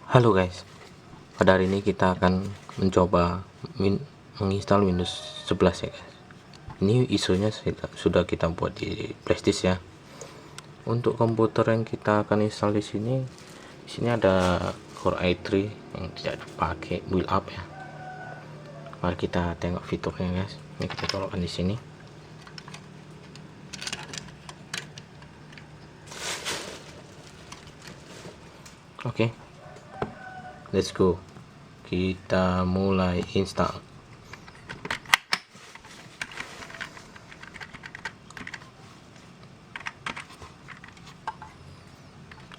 Halo guys, pada hari ini kita akan mencoba menginstal Windows 11 ya guys. Ini isunya sudah kita buat di Prestige ya. Untuk komputer yang kita akan install di sini ada Core i3 yang tidak dipakai build up ya. Mari kita tengok fiturnya guys. Ini kita colokkan di sini. Oke. Let's go, kita mulai install.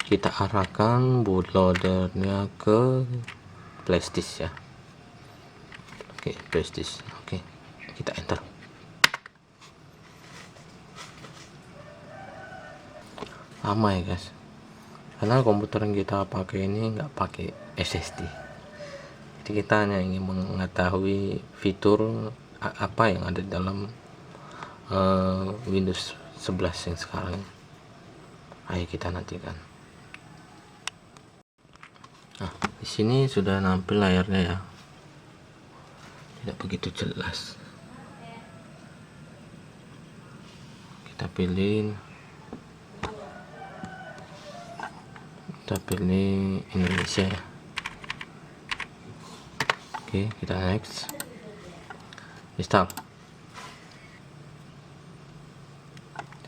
Kita arahkan bootloadernya ke Prestige ya. Oke, Prestige. Oke, kita enter. Lama ya guys, karena komputer yang kita pakai ini nggak pakai SSD. Jadi kita hanya ingin mengetahui fitur apa yang ada di dalam Windows 11 yang sekarang. Ayo kita nantikan. Nah, di sini sudah nampil layarnya ya. Tidak begitu jelas. Kita pilih Indonesia ya. Oke, kita next, install.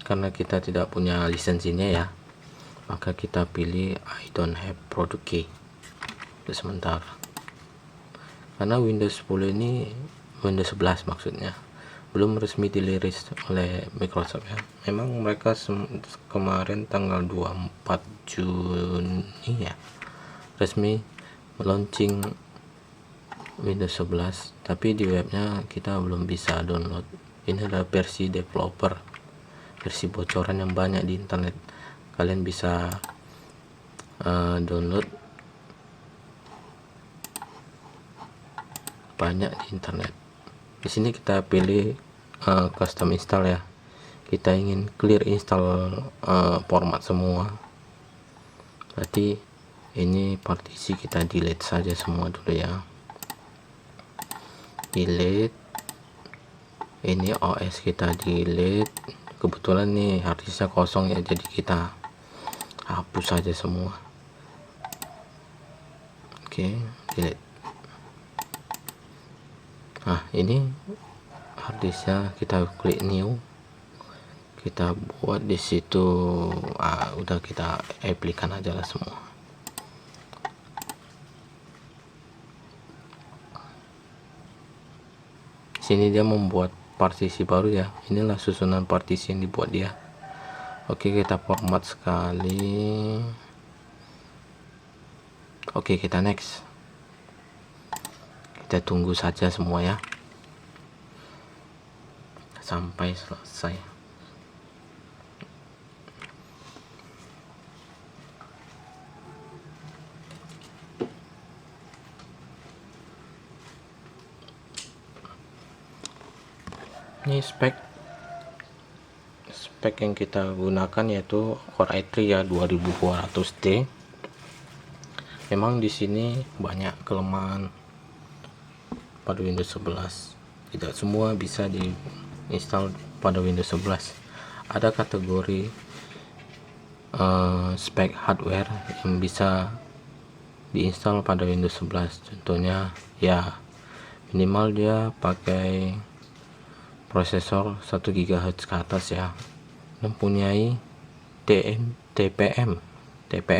Karena kita tidak punya lisensinya ya, maka kita pilih I don't have product key untuk sementara. Karena Windows 10 ini, Windows 11 maksudnya, belum resmi dirilis oleh Microsoft ya. Memang mereka kemarin tanggal 24 Juni ya resmi launching Windows 11, tapi di webnya kita belum bisa download. Ini adalah versi developer, versi bocoran yang banyak di internet. Kalian bisa download banyak di internet. Di sini kita pilih custom install ya. Kita ingin clear install format semua. Berarti ini partisi kita delete saja semua dulu ya. Delete. Ini OS kita delete. Kebetulan nih harddisknya kosong ya, jadi kita hapus saja semua. Oke, delete. Nah, ini harddisknya kita klik new, kita buat di situ. Udah kita apply-kan aja lah semua. Sini dia membuat partisi baru ya. Inilah susunan partisi yang dibuat dia. Oke, kita format sekali. Oke, kita next. Kita tunggu saja semua ya sampai selesai. Ini spek yang kita gunakan yaitu Core i3 ya 2200D. Memang di sini banyak kelemahan pada Windows 11. Tidak semua bisa diinstal pada Windows 11. Ada kategori spek hardware yang bisa diinstal pada Windows 11. Contohnya ya minimal dia pakai prosesor 1 GHz ke atas ya, mempunyai TPM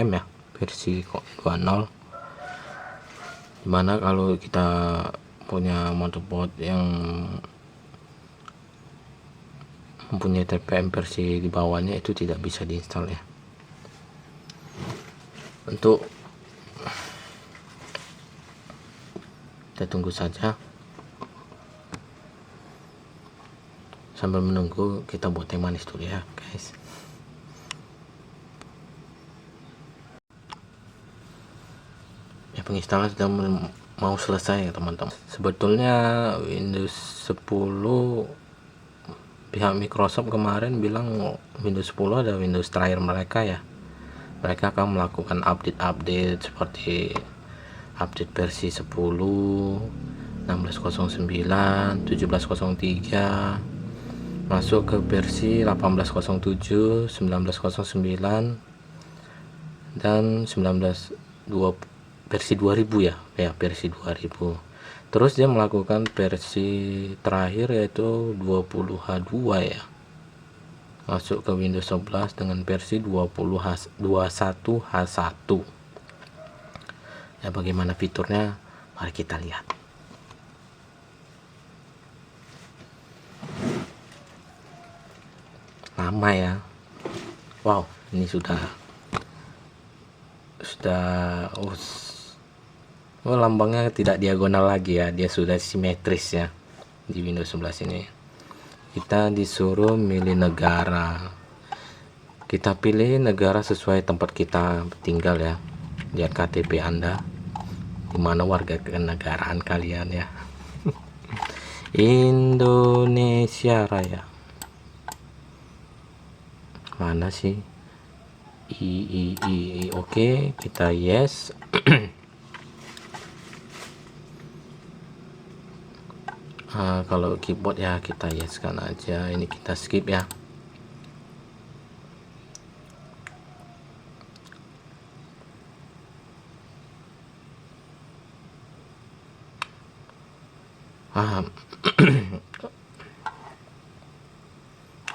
ya versi 2.0, dimana kalau kita punya motherboard yang mempunyai TPM versi di bawahnya itu tidak bisa diinstal ya. Untuk kita tunggu saja sambil menunggu, kita buat teh manis dulu ya guys. Ya, penginstalan sudah mau selesai ya teman-teman. Sebetulnya Windows 10 pihak Microsoft kemarin bilang Windows 10 ada Windows terakhir mereka ya. Mereka akan melakukan update seperti update versi 10, 16.09, 17.03, masuk ke versi 18.07, 19.09, dan 19.20, versi 2000 ya, versi 2000. Terus dia melakukan versi terakhir yaitu 20H2 ya, masuk ke Windows 11 dengan versi 21H1. Ya, bagaimana fiturnya, mari kita lihat. Lama ya. Wow, ini sudah lambangnya tidak diagonal lagi ya, dia sudah simetris ya. Di Windows 11 ini kita disuruh milih negara, kita pilih negara sesuai tempat kita tinggal ya. Lihat KTP Anda, dimana warga kenegaraan kalian ya. Indonesia Raya, mana sih? Oke, kita yes. Kalau keyboard ya kita yes kan aja, ini kita skip ya.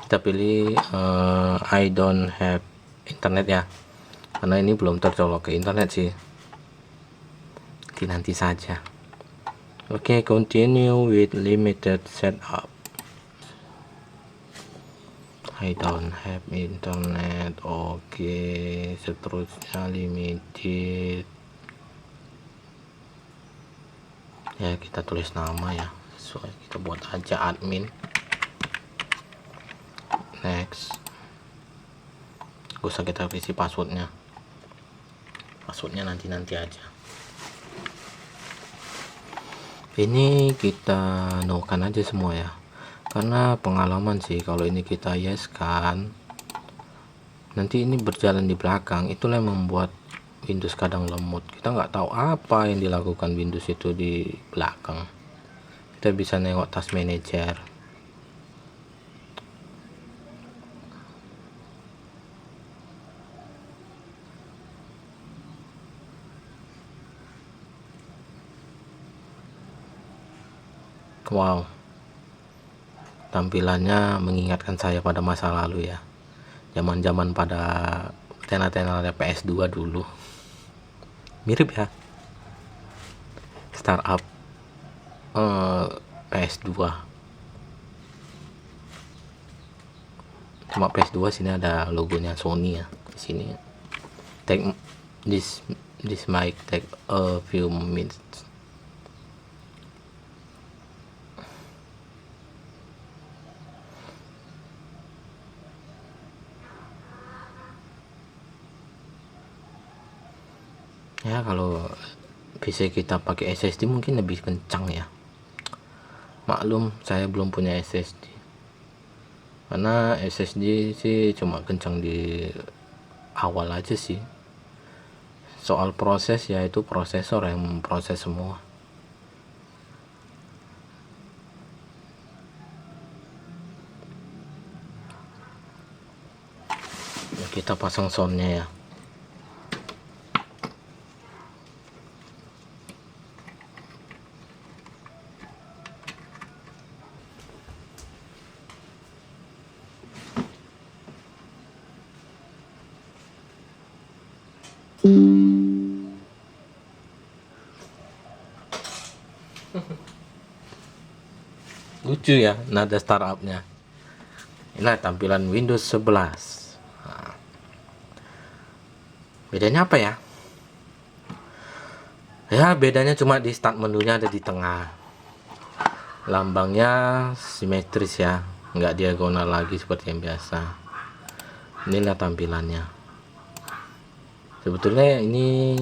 Kita pilih I don't have internet ya, karena ini belum tercolok ke internet sih. Nanti saja. Oke, continue with limited setup. I don't have internet. Oke, seterusnya limited ya, kita tulis nama ya, sesuai kita buat aja admin. Next, gak usah kita isi passwordnya nanti aja. Ini kita no-kan aja semua ya, karena pengalaman sih kalau ini kita yes kan, nanti ini berjalan di belakang, itulah yang membuat Windows kadang lemot. Kita nggak tahu apa yang dilakukan Windows itu di belakang. Kita bisa nengok task manager. Wow, tampilannya mengingatkan saya pada masa lalu ya, zaman pada tenar-tenar PS2 dulu. Mirip ya, startup PS2, cuma PS2 sini ada logonya Sony ya di sini. This might take a few minutes. Ya, kalau PC kita pakai SSD mungkin lebih kencang ya. Maklum saya belum punya SSD, karena SSD sih cuma kencang di awal aja sih. Soal proses ya, itu prosesor yang memproses semua. Kita pasang soundnya ya. Lucu ya nada startupnya. Inilah tampilan Windows 11. Nah, bedanya apa ya? Ya, bedanya cuma di start menunya ada di tengah. Lambangnya simetris ya, nggak diagonal lagi seperti yang biasa. Inilah tampilannya. Sebetulnya ini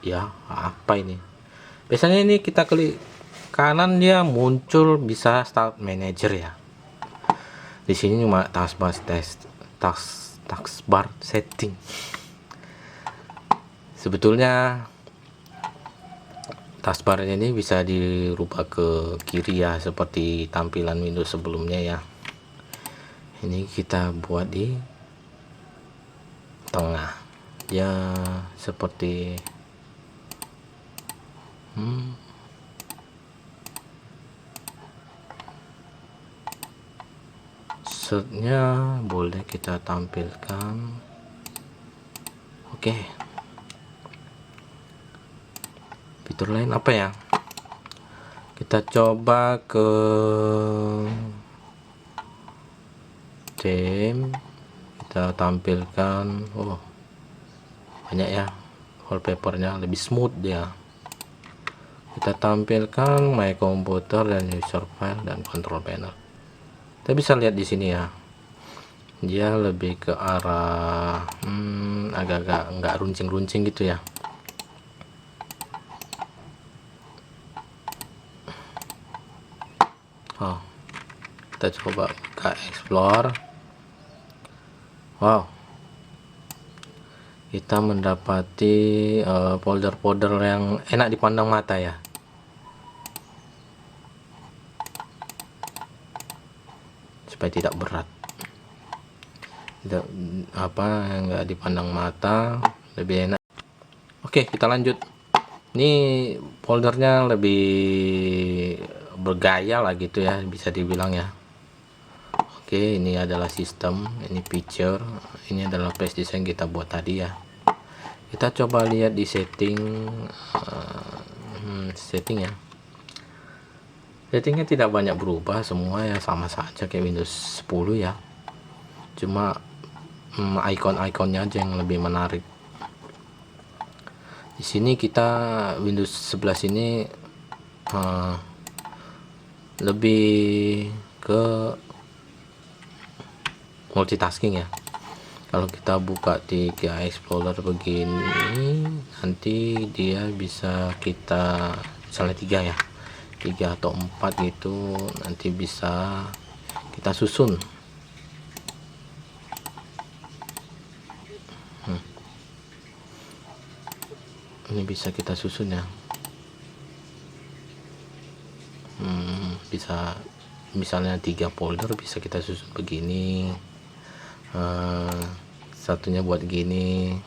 ya apa ini? Biasanya ini kita klik kanan dia muncul bisa start manager ya. Di sini cuma taskbar setting. Sebetulnya taskbar ini bisa dirubah ke kiri ya, seperti tampilan Windows sebelumnya ya. Ini kita buat di tengah ya, seperti setnya boleh kita tampilkan. Oke, fitur lain apa ya, kita coba ke theme, kita tampilkan. Oh, banyak ya wallpapernya, lebih smooth ya. Kita tampilkan my computer dan user file dan control panel. Kita bisa lihat di sini ya, dia lebih ke arah agak-agak nggak runcing-runcing gitu ya. Oh, kita coba buka explore. Wow, kita mendapati folder-folder yang enak dipandang mata ya. Supaya tidak berat, tidak apa yang nggak dipandang mata, lebih enak. Oke, kita lanjut. Ini foldernya lebih bergaya lah gitu ya, bisa dibilang ya. Oke, ini adalah sistem, ini picture, ini adalah flash design kita buat tadi ya. Kita coba lihat di setting, setting ya. Settingnya tidak banyak berubah, semua ya sama saja kayak Windows 10 ya. Cuma icon-iconnya aja yang lebih menarik. Di sini kita Windows 11 ini lebih ke multitasking ya. Kalau kita buka 3 Explorer begini, nanti dia bisa kita misalnya 3 atau 4 gitu, nanti bisa kita susun. Ini bisa kita susun ya. Bisa misalnya 3 folder bisa kita susun begini, satunya buat gini,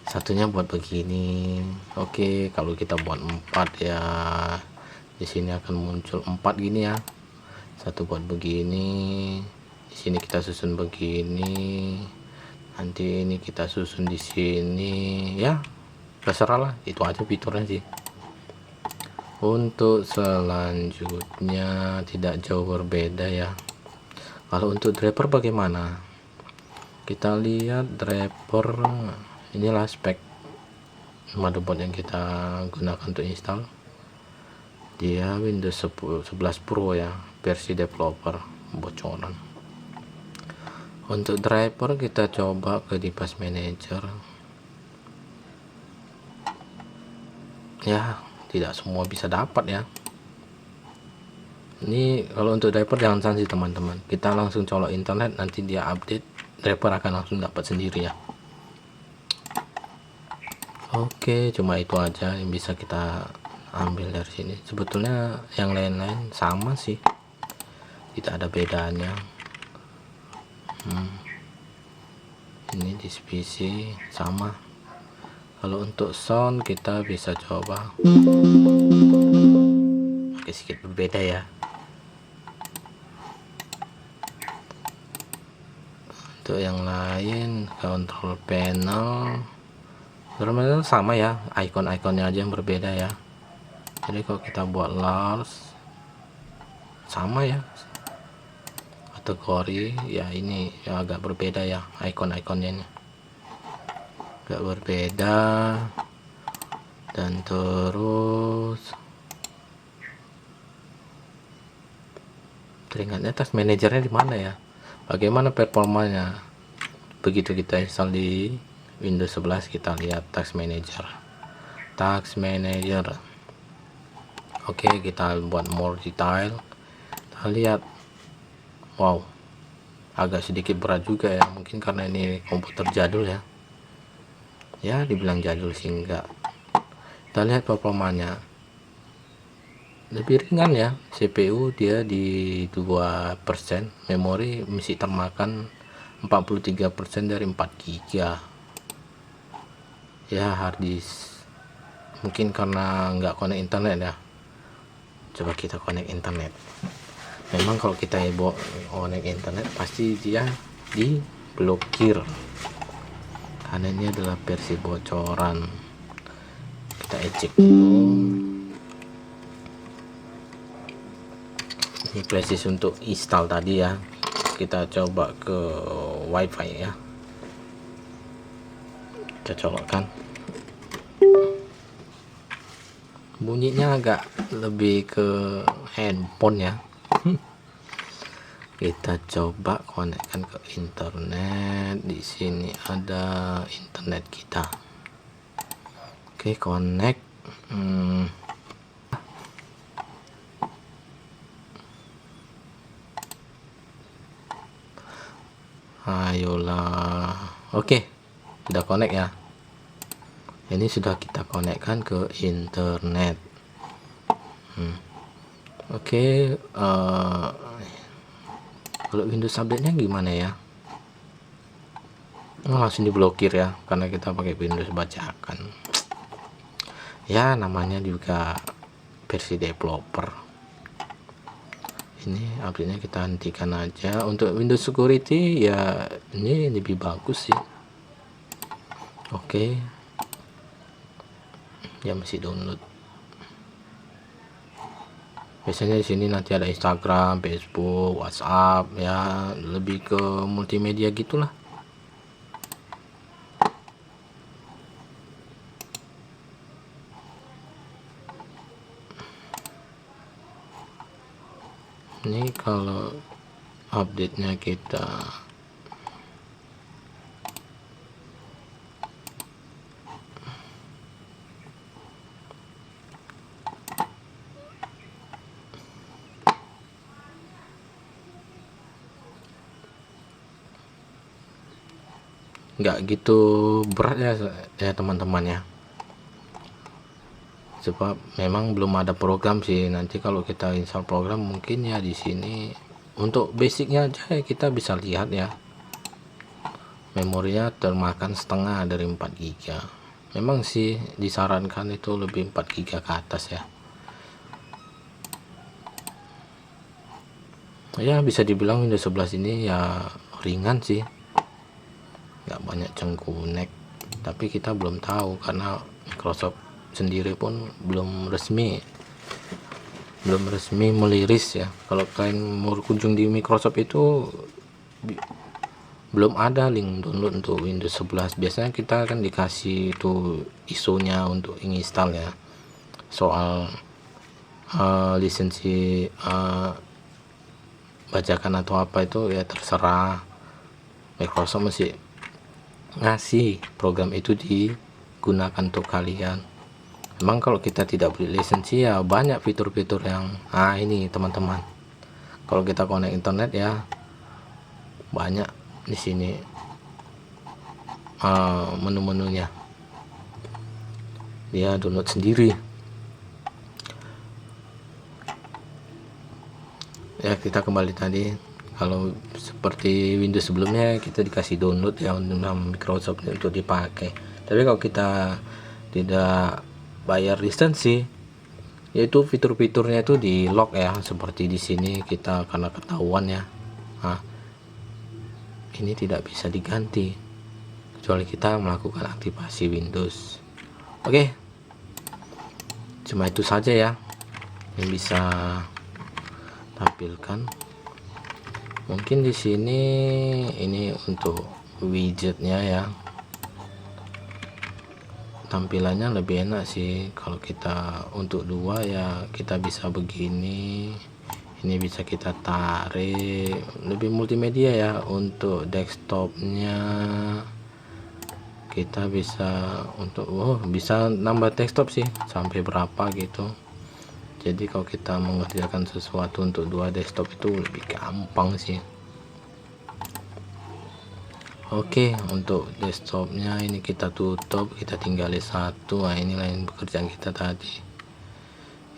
satunya buat begini. Oke, kalau kita buat 4 ya, di sini akan muncul 4 gini ya, satu buat begini, di sini kita susun begini, nanti ini kita susun di sini ya, terserah lah, itu aja fiturnya sih. Untuk selanjutnya tidak jauh berbeda ya. Kalau untuk driver bagaimana, kita lihat driver. Inilah spek motherboard yang kita gunakan untuk install, dia Windows 11 Pro ya, versi developer bocoran. Untuk driver kita coba ke device manager ya, tidak semua bisa dapat ya. Ini kalau untuk driver jangan sanksi teman-teman, kita langsung colok internet, nanti dia update, driver akan langsung dapat sendiri ya. Oke, cuma itu aja yang bisa kita ambil dari sini. Sebetulnya yang lain-lain sama sih, tidak ada bedanya. Ini di PC sama. Kalau untuk sound kita bisa coba, oke, sedikit berbeda ya. Untuk yang lain, control panel sama ya, icon-iconnya aja yang berbeda ya. Jadi kalau kita buat large sama ya, kategori ya, ini ya agak berbeda ya, icon-iconnya ini agak berbeda. Dan terus teringatnya task manajernya di mana ya, bagaimana performanya begitu kita install di Windows 11. Kita lihat task manager. Oke, kita buat more detail, kita lihat. Wow, agak sedikit berat juga ya, mungkin karena ini komputer jadul ya, dibilang jadul sih enggak. Kita lihat performanya, lebih ringan ya. CPU dia di 2%, memori masih termakan 43% dari 4 GB ya. Harddisk mungkin karena nggak connect internet ya. Coba kita connect internet. Memang kalau kita connect internet pasti dia diblokir karena ini adalah versi bocoran. Kita eject dulu. Ini flashdisk untuk install tadi ya. Kita coba ke wifi ya, kita colokkan. Bunyinya agak lebih ke handphone ya. Kita coba konekkan ke internet. Di sini ada internet kita. Oke, connect. Ayolah. Oke, sudah connect ya. Ini sudah kita konekkan ke internet. Oke, kalau Windows update-nya gimana ya? Langsung diblokir ya, karena kita pakai Windows bacakan. Ya, namanya juga versi developer. Ini update-nya kita hentikan aja. Untuk Windows Security ya ini lebih bagus sih. Oke, ya masih download. Biasanya di sini nanti ada Instagram, Facebook, WhatsApp ya, lebih ke multimedia gitulah. Ini kalau update-nya kita nggak gitu berat ya teman-teman ya, sebab memang belum ada program sih. Nanti kalau kita install program mungkin ya di sini untuk basicnya aja kita bisa lihat ya, memorinya termakan setengah dari 4 GB. Memang sih disarankan itu lebih 4 GB ke atas ya. Ya bisa dibilang Windows 11 ini ya ringan sih, nggak banyak cengkunek. Tapi kita belum tahu karena Microsoft sendiri pun belum resmi meliris ya. Kalau kalian mau kunjung di Microsoft itu belum ada link download untuk Windows 11. Biasanya kita kan dikasih itu ISO-nya untuk install ya. Soal lisensi bajakan atau apa itu ya terserah. Microsoft masih ngasih program itu digunakan untuk kalian. Emang kalau kita tidak beli lisensi ya banyak fitur-fitur yang ini teman-teman. Kalau kita connect internet ya banyak di sini menu-menunya. Dia download sendiri. Ya kita kembali tadi, kalau seperti Windows sebelumnya kita dikasih download ya untuk Microsoft untuk dipakai. Tapi kalau kita tidak bayar lisensi, yaitu fitur-fiturnya itu di lock ya, seperti di sini kita karena ketahuan ya. Nah, ini tidak bisa diganti kecuali kita melakukan aktivasi Windows. Oke, cuma itu saja ya yang bisa tampilkan. Mungkin di sini ini untuk widgetnya ya, tampilannya lebih enak sih. Kalau kita untuk dua ya kita bisa begini, ini bisa kita tarik, lebih multimedia ya. Untuk desktopnya kita bisa untuk bisa nambah desktop sih sampai berapa gitu. Jadi kalau kita mengerjakan sesuatu untuk dua desktop itu lebih gampang sih. Oke, untuk desktopnya ini kita tutup, kita tinggali satu. Nah, ini lain pekerjaan kita tadi.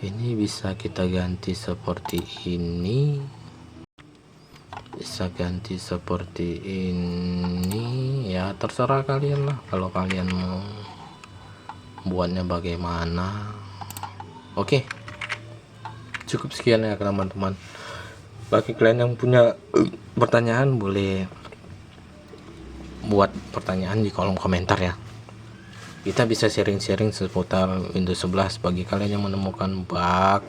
Ini bisa kita ganti seperti ini, bisa ganti seperti ini ya, terserah kalian lah kalau kalian mau buatnya bagaimana. Oke, cukup sekian ya teman-teman. Bagi kalian yang punya pertanyaan boleh buat pertanyaan di kolom komentar ya. Kita bisa sharing-sharing seputar Windows 11. Bagi kalian yang menemukan bug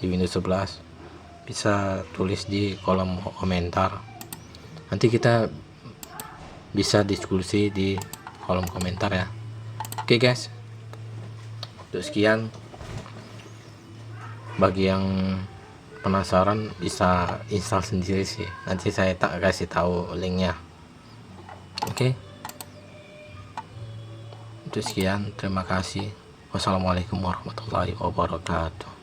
di Windows 11 bisa tulis di kolom komentar, nanti kita bisa diskusi di kolom komentar ya. Oke guys, untuk sekian. Bagi yang penasaran bisa install sendiri sih, nanti saya tak kasih tahu linknya. Oke, itu sekian, terima kasih. Wassalamualaikum warahmatullahi wabarakatuh.